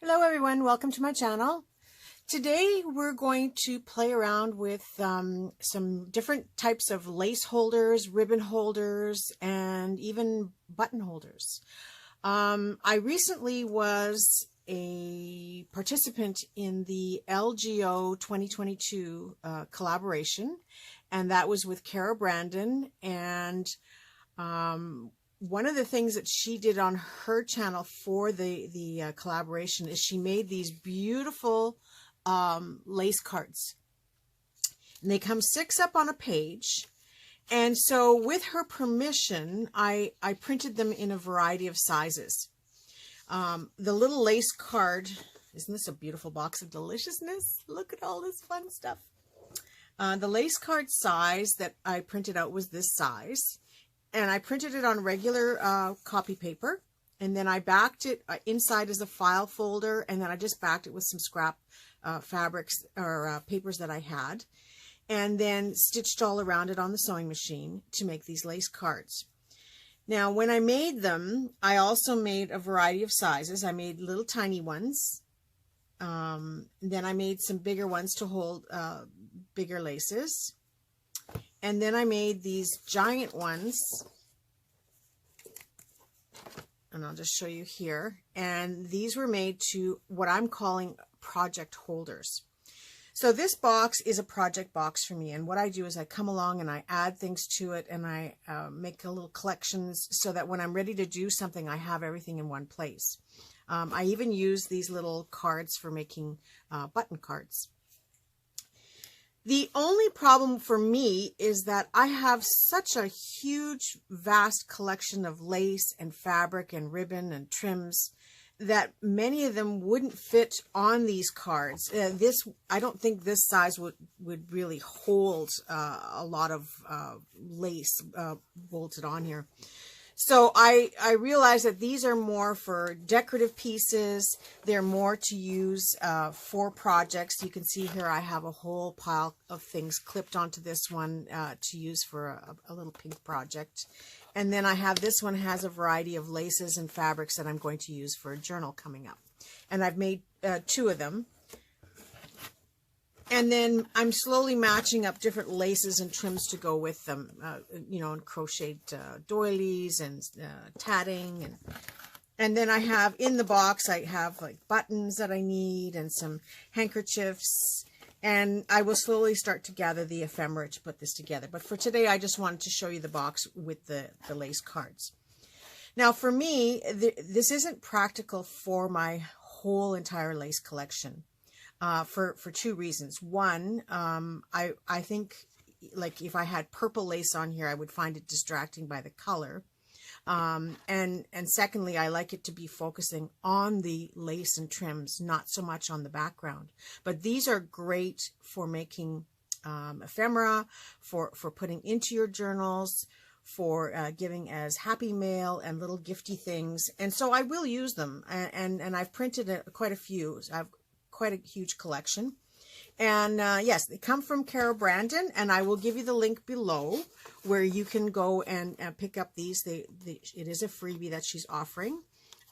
Hello everyone, welcome to my channel. Today we're going to play around with some different types of lace holders, ribbon holders, and even button holders. I recently was a participant in the LGO 2022 collaboration, and that was with Kara Brandon. And one of the things that she did on her channel for the collaboration is she made these beautiful lace cards, and they come 6 up on a page. And so with her permission, I printed them in a variety of sizes. The little lace card, isn't this a beautiful box of deliciousness? Look at all this fun stuff. The lace card size that I printed out was this size. And I printed it on regular copy paper, and then I backed it inside as a file folder, and then I just backed it with some scrap fabrics or papers that I had, and then stitched all around it on the sewing machine to make these lace cards. Now, when I made them, I also made a variety of sizes. I made little tiny ones, then I made some bigger ones to hold bigger laces. And then I made these giant ones, and I'll just show you here. And these were made to what I'm calling project holders. So this box is a project box for me. And what I do is I come along and I add things to it, and I make a little collections so that when I'm ready to do something, I have everything in one place. I even use these little cards for making button cards. The only problem for me is that I have such a huge, vast collection of lace and fabric and ribbon and trims that many of them wouldn't fit on these cards. I don't think this size would really hold a lot of lace bolted on here. So I realized that these are more for decorative pieces. They're more to use for projects. You can see here I have a whole pile of things clipped onto this one to use for a little pink project. And then I have this one has a variety of laces and fabrics that I'm going to use for a journal coming up. And I've made 2 of them. And then I'm slowly matching up different laces and trims to go with them, you know, and crocheted doilies and tatting. And then I have in the box, I have like buttons that I need and some handkerchiefs. And I will slowly start to gather the ephemera to put this together. But for today, I just wanted to show you the box with the lace cards. Now, for me, this isn't practical for my whole entire lace collection. For 2 reasons. One, I think like if I had purple lace on here, I would find it distracting by the color. And secondly, I like it to be focusing on the lace and trims, not so much on the background. But these are great for making ephemera, for putting into your journals, for giving as happy mail and little gifty things. And so I will use them. And I've printed quite a few. I've quite a huge collection. And yes, they come from Kara Brandon, and I will give you the link below where you can go and pick up these. It is a freebie that she's offering.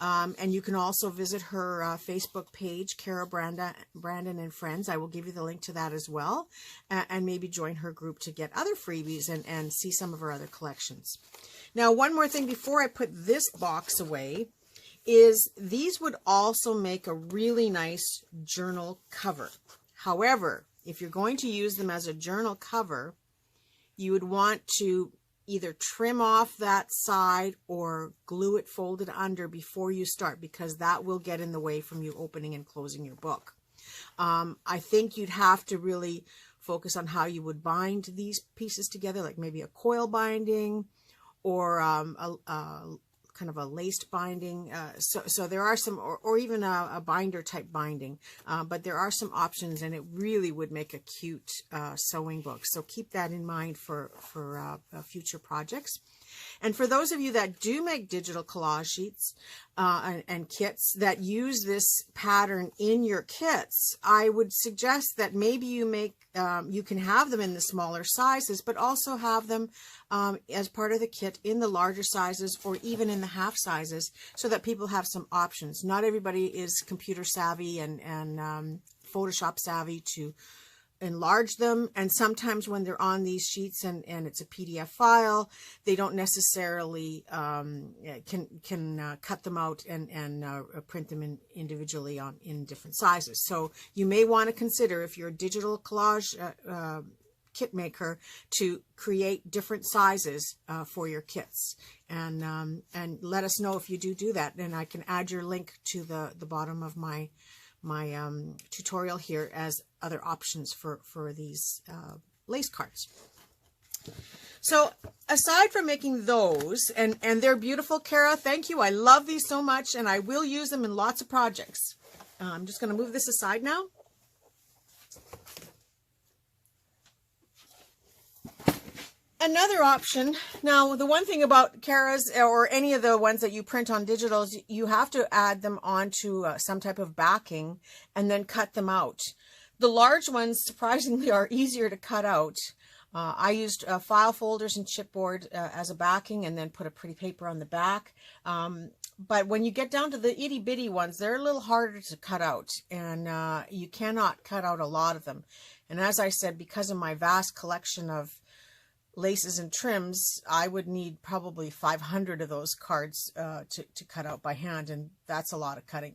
And you can also visit her Facebook page, Kara Brandon and Friends. I will give you the link to that as well, and maybe join her group to get other freebies and see some of her other collections. Now, one more thing before I put this box away is these would also make a really nice journal cover. However, if you're going to use them as a journal cover, you would want to either trim off that side or glue it folded under before you start, because that will get in the way from you opening and closing your book. I think you'd have to really focus on how you would bind these pieces together, like maybe a coil binding or kind of a laced binding. So there are some, or even a binder type binding, but there are some options, and it really would make a cute sewing book. So keep that in mind for future projects. And for those of you that do make digital collage sheets and kits that use this pattern in your kits, I would suggest that maybe you can have them in the smaller sizes, but also have them as part of the kit in the larger sizes or even in the half sizes, so that people have some options. Not everybody is computer savvy and Photoshop savvy to enlarge them, and sometimes when they're on these sheets and it's a PDF file, they don't necessarily can cut them out and print them individually in different sizes. So you may want to consider, if you're a digital collage kit maker, to create different sizes for your kits, and let us know if you do that, and I can add your link to the bottom of my tutorial here as other options for these lace cards. So aside from making those, and they're beautiful, Kara, thank you. I love these so much, and I will use them in lots of projects. I'm just going to move this aside now. Another option, now the one thing about Kara's or any of the ones that you print on digital is you have to add them onto some type of backing and then cut them out. The large ones, surprisingly, are easier to cut out. I used file folders and chipboard as a backing, and then put a pretty paper on the back. But when you get down to the itty bitty ones, they're a little harder to cut out, and you cannot cut out a lot of them. And as I said, because of my vast collection of laces and trims, I would need probably 500 of those cards to cut out by hand, and that's a lot of cutting.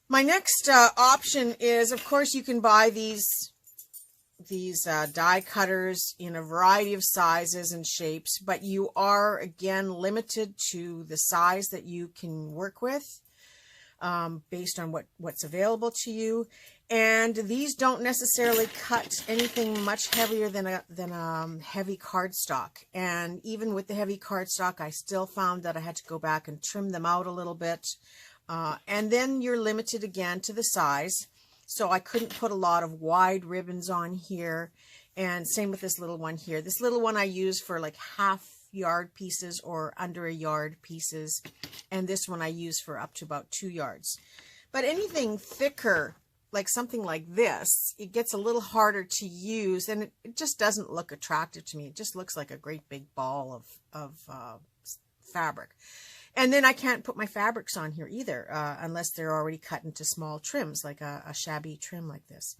My next option is, of course, you can buy these die cutters in a variety of sizes and shapes, but you are again limited to the size that you can work with based on what's available to you. And these don't necessarily cut anything much heavier than a heavy cardstock. And even with the heavy cardstock, I still found that I had to go back and trim them out a little bit. And then you're limited again to the size. So I couldn't put a lot of wide ribbons on here. And same with this little one here. This little one I use for like half-yard pieces or under a yard pieces. And this one I use for up to about 2 yards. But anything thicker, like something like this, it gets a little harder to use, and it just doesn't look attractive to me. It just looks like a great big ball of fabric. And then I can't put my fabrics on here either, unless they're already cut into small trims, like a shabby trim like this.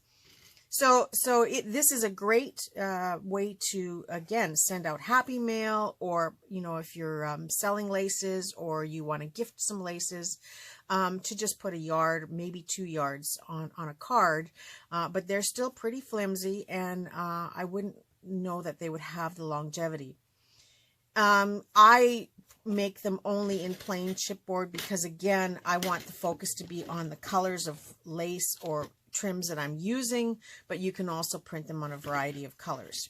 So this is a great way to, again, send out happy mail, or, you know, if you're selling laces or you want to gift some laces, to just put a yard, maybe 2 yards on a card. But they're still pretty flimsy, and I wouldn't know that they would have the longevity. I make them only in plain chipboard because, again, I want the focus to be on the colors of lace or trims that I'm using, but you can also print them on a variety of colors.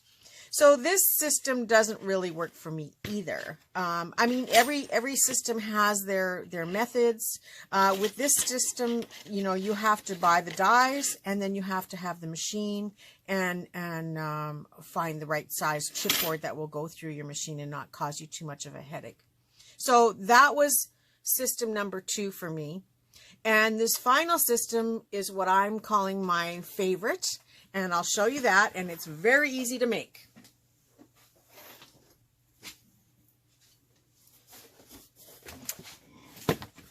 So this system doesn't really work for me either. I mean, every system has their methods. With this system, you know, you have to buy the dies, and then you have to have the machine and find the right size chipboard that will go through your machine and not cause you too much of a headache. So that was system number 2 for me. And this final system is what I'm calling my favorite, and I'll show you that, and it's very easy to make.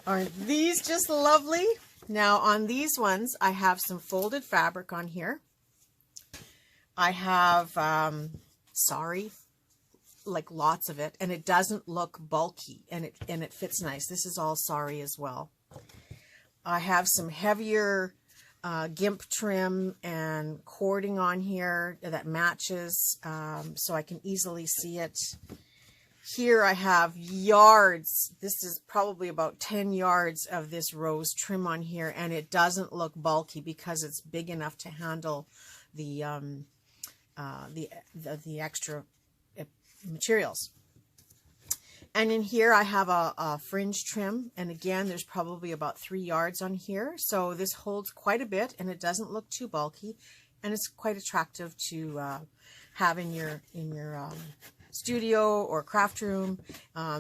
Aren't these just lovely? Now on these ones, I have some folded fabric on here. I have sari, like lots of it, and it doesn't look bulky, and it fits nice. This is all sari as well. I have some heavier gimp trim and cording on here that matches, so I can easily see it. Here I have yards. This is probably about 10 yards of this rose trim on here, and it doesn't look bulky because it's big enough to handle the extra materials. And in here I have a fringe trim, and again there's probably about 3 yards on here, so this holds quite a bit, and it doesn't look too bulky, and it's quite attractive to have in your studio or craft room.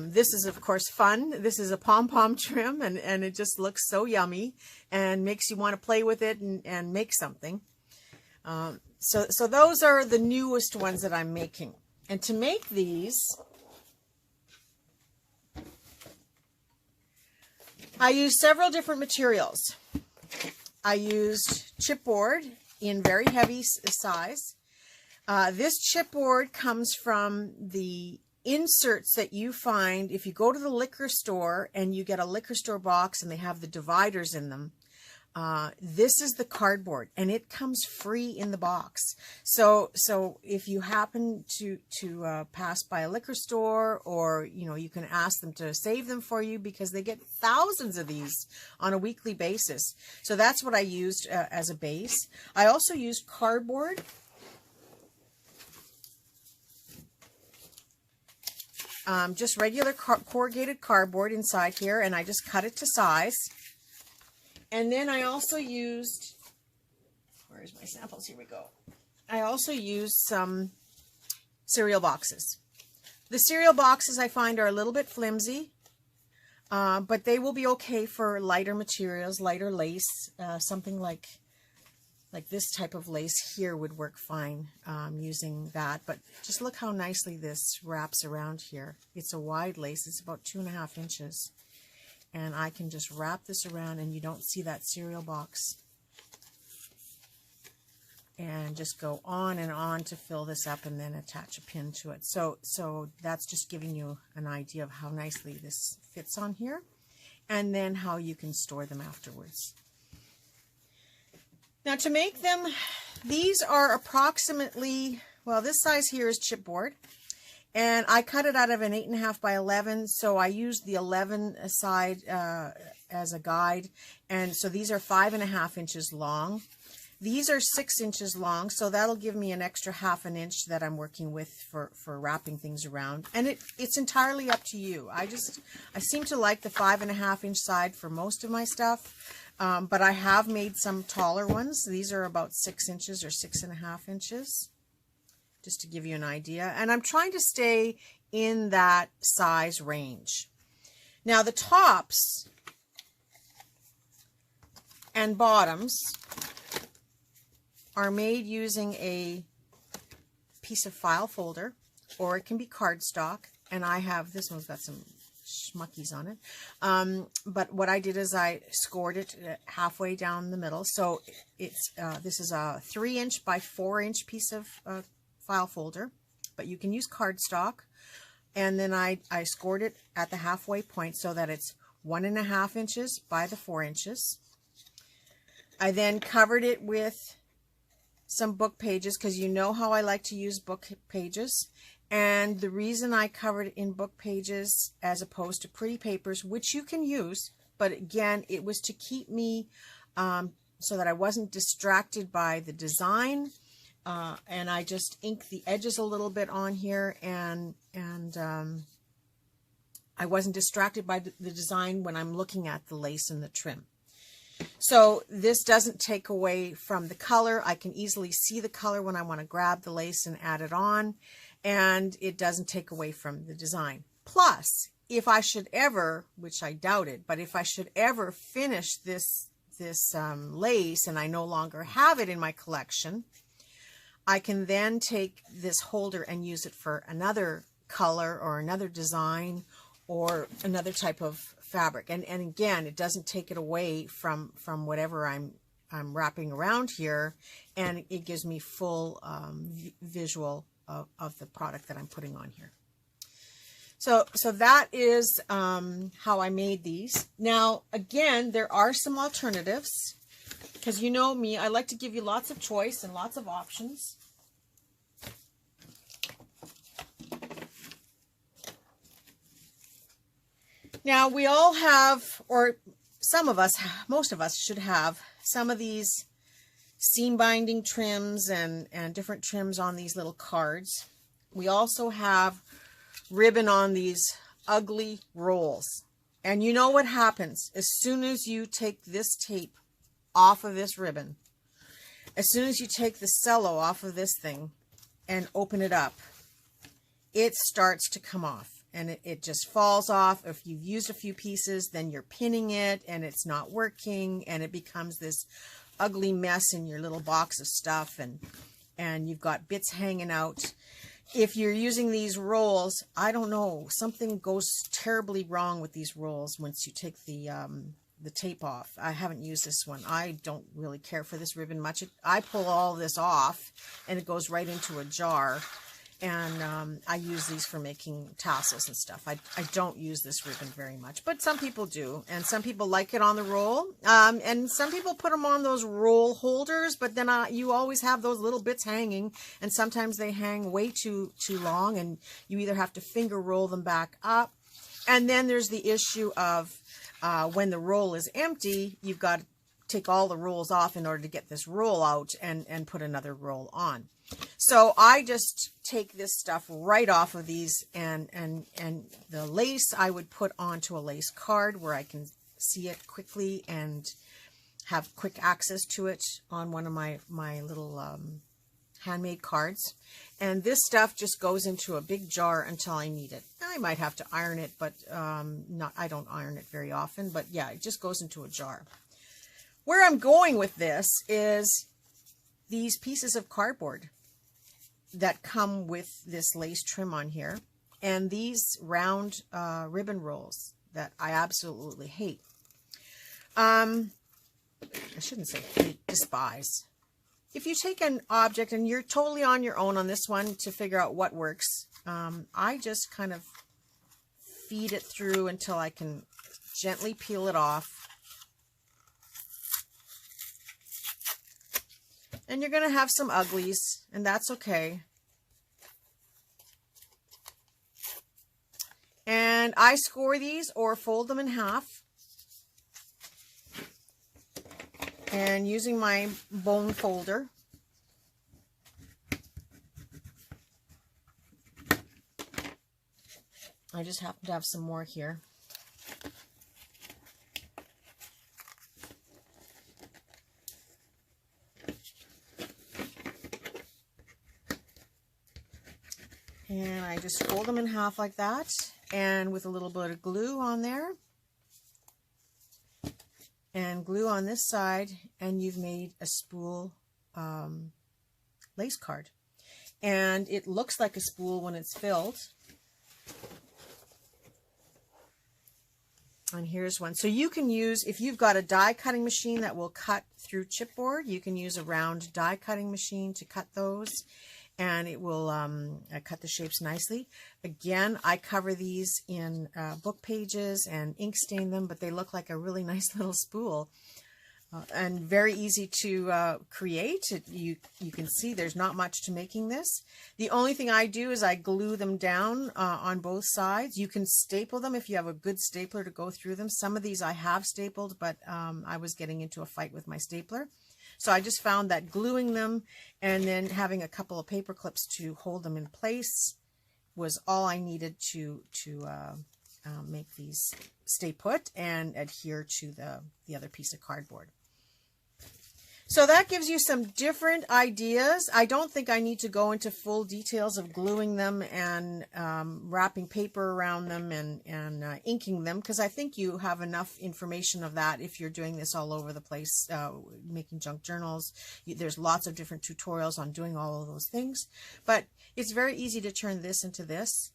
This is, of course, fun. This is a pom-pom trim, and it just looks so yummy and makes you want to play with it and make something. So those are the newest ones that I'm making. And to make these, I used several different materials. I used chipboard in very heavy size. This chipboard comes from the inserts that you find if you go to the liquor store and you get a liquor store box and they have the dividers in them. This is the cardboard, and it comes free in the box. So if you happen to pass by a liquor store, or you can ask them to save them for you, because they get thousands of these on a weekly basis. So that's what I used as a base. I also used cardboard. Just regular corrugated cardboard inside here, and I just cut it to size. And then I also used, where's my samples? Here we go. I also used some cereal boxes. The cereal boxes I find are a little bit flimsy, but they will be okay for lighter materials, lighter lace. Something like this type of lace here would work fine using that. But just look how nicely this wraps around here. It's a wide lace. It's about 2.5 inches. And I can just wrap this around, and you don't see that cereal box. And just go on and on to fill this up, and then attach a pin to it. So that's just giving you an idea of how nicely this fits on here, and then how you can store them afterwards. Now to make them, these are approximately, well, this size here is chipboard. And I cut it out of an 8.5 by 11, so I used the 11 side as a guide. And so these are 5.5 inches long. These are 6 inches long, so that'll give me an extra 1/2 inch that I'm working with for wrapping things around. And it's entirely up to you. I seem to like the 5.5 inch side for most of my stuff, but I have made some taller ones. These are about 6 inches or 6.5 inches. Just to give you an idea. And I'm trying to stay in that size range. Now the tops and bottoms are made using a piece of file folder, or it can be cardstock. And I have, this one's got some schmuckies on it. But what I did is I scored it halfway down the middle. So it's this is a 3 inch by 4 inch piece of file folder, but you can use cardstock. And then I scored it at the halfway point so that it's 1.5 inches by the 4 inches. I then covered it with some book pages, because you know how I like to use book pages. And the reason I covered it in book pages as opposed to pretty papers, which you can use, but again, it was to keep me so that I wasn't distracted by the design. And I just inked the edges a little bit on here, and I wasn't distracted by the design when I'm looking at the lace and the trim. So this doesn't take away from the color. I can easily see the color when I want to grab the lace and add it on, and it doesn't take away from the design. Plus, if I should ever, which I doubted, but if I should ever finish this lace and I no longer have it in my collection, I can then take this holder and use it for another color or another design or another type of fabric. And again, it doesn't take it away from whatever I'm wrapping around here, and it gives me full visual of the product that I'm putting on here. So that is how I made these. Now, again, there are some alternatives, because you know me, I like to give you lots of choice and lots of options. Now, we all have, or some of us, most of us should have some of these seam binding trims and different trims on these little cards. We also have ribbon on these ugly rolls. And you know what happens as soon as you take this tape off of this ribbon, as soon as you take the cello off of this thing and open it up, it starts to come off. And it just falls off. If you've used a few pieces, then you're pinning it and it's not working, and it becomes this ugly mess in your little box of stuff, and you've got bits hanging out. If you're using these rolls, I don't know, something goes terribly wrong with these rolls once you take the tape off. I haven't used this one. I don't really care for this ribbon much. I pull all this off and it goes right into a jar. And I use these for making tassels and stuff. I don't use this ribbon very much, but some people do. And some people like it on the roll. And some people put them on those roll holders, but then you always have those little bits hanging. And sometimes they hang way too long, and you either have to finger roll them back up. And then there's the issue of when the roll is empty, you've got to take all the rolls off in order to get this roll out and put another roll on. So I just take this stuff right off of these, and the lace I would put onto a lace card where I can see it quickly and have quick access to it on one of my little handmade cards. And this stuff just goes into a big jar until I need it. I might have to iron it, but I don't iron it very often. But yeah, it just goes into a jar. Where I'm going with this is these pieces of cardboard that come with this lace trim on here, and these round ribbon rolls that I absolutely hate. I shouldn't say hate, despise. If you take an object, and you're totally on your own on this one to figure out what works, I just kind of feed it through until I can gently peel it off. And you're going to have some uglies, and that's okay. And I score these or fold them in half. And using my bone folder, I just happen to have some more here. And I just fold them in half like that, and with a little bit of glue on there, and glue on this side, and you've made a spool lace card. And it looks like a spool when it's filled. And here's one. So you can use, if you've got a die cutting machine that will cut through chipboard, you can use a round die cutting machine to cut those. And it will cut the shapes nicely. Again, I cover these in book pages and ink stain them, but they look like a really nice little spool. And very easy to create. You can see there's not much to making this. The only thing I do is I glue them down on both sides. You can staple them if you have a good stapler to go through them. Some of these I have stapled, but I was getting into a fight with my stapler. So I just found that gluing them and then having a couple of paper clips to hold them in place was all I needed to make these stay put and adhere to the other piece of cardboard. So that gives you some different ideas. I don't think I need to go into full details of gluing them and wrapping paper around them and inking them, because I think you have enough information of that if you're doing this all over the place, making junk journals. There's lots of different tutorials on doing all of those things. But it's very easy to turn this into this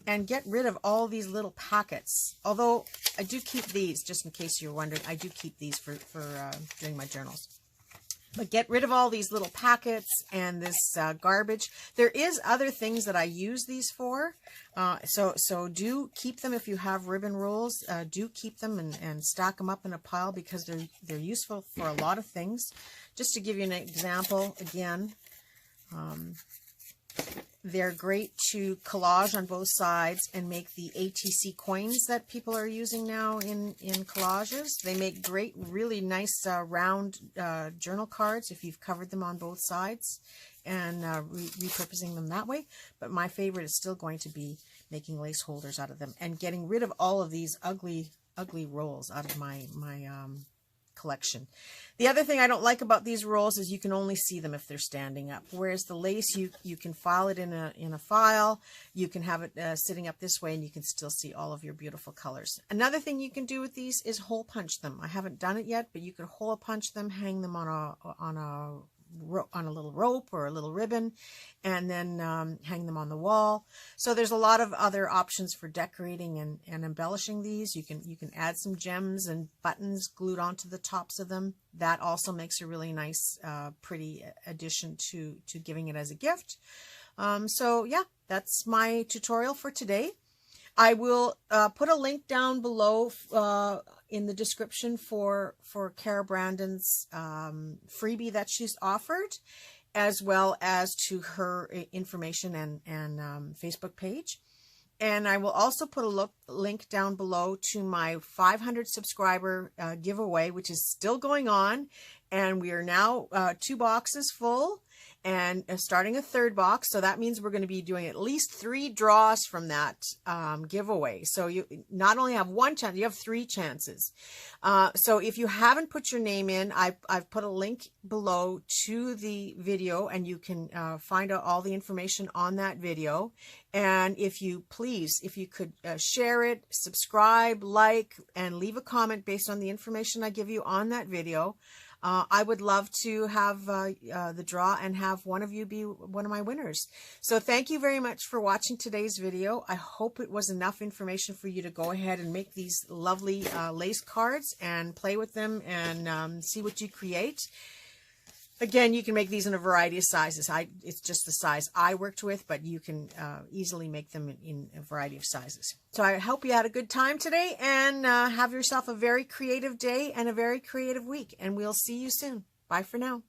and get rid of all these little packets. Although I do keep these, just in case you're wondering, I do keep these for doing my journals. But get rid of all these little packets and this garbage. There is other things that I use these for. So do keep them if you have ribbon rolls. Do keep them and stack them up in a pile, because they're useful for a lot of things. Just to give you an example, again, they're great to collage on both sides and make the ATC coins that people are using now in collages. They make great, really nice round journal cards if you've covered them on both sides and repurposing them that way. But my favorite is still going to be making lace holders out of them and getting rid of all of these ugly rolls out of my collection. The other thing I don't like about these rolls is you can only see them if they're standing up, whereas the lace, you can file it in a file. You can have it sitting up this way, and you can still see all of your beautiful colors. Another thing you can do with these is hole punch them. I haven't done it yet, but you could hole punch them, hang them on a little rope or a little ribbon, and then hang them on the wall. So there's a lot of other options for decorating and embellishing these. You can add some gems and buttons glued onto the tops of them. That also makes a really nice, pretty addition to giving it as a gift. So yeah, that's my tutorial for today. I will put a link down below in the description for Cara Brandon's freebie that she's offered, as well as to her information and Facebook page. And I will also put a link down below to my 500 subscriber giveaway, which is still going on. And we are now 2 boxes full and starting a 3rd box. So that means we're going to be doing at least 3 draws from that giveaway. So you not only have 1 chance, you have 3 chances. So if you haven't put your name in, I've put a link below to the video, and you can find out all the information on that video. And if you could share it, subscribe, like, and leave a comment based on the information I give you on that video. I would love to have the draw and have one of you be one of my winners. So thank you very much for watching today's video. I hope it was enough information for you to go ahead and make these lovely lace cards and play with them and see what you create. Again, you can make these in a variety of sizes. It's just the size I worked with, but you can easily make them in a variety of sizes. So I hope you had a good time today, and have yourself a very creative day and a very creative week. And we'll see you soon. Bye for now.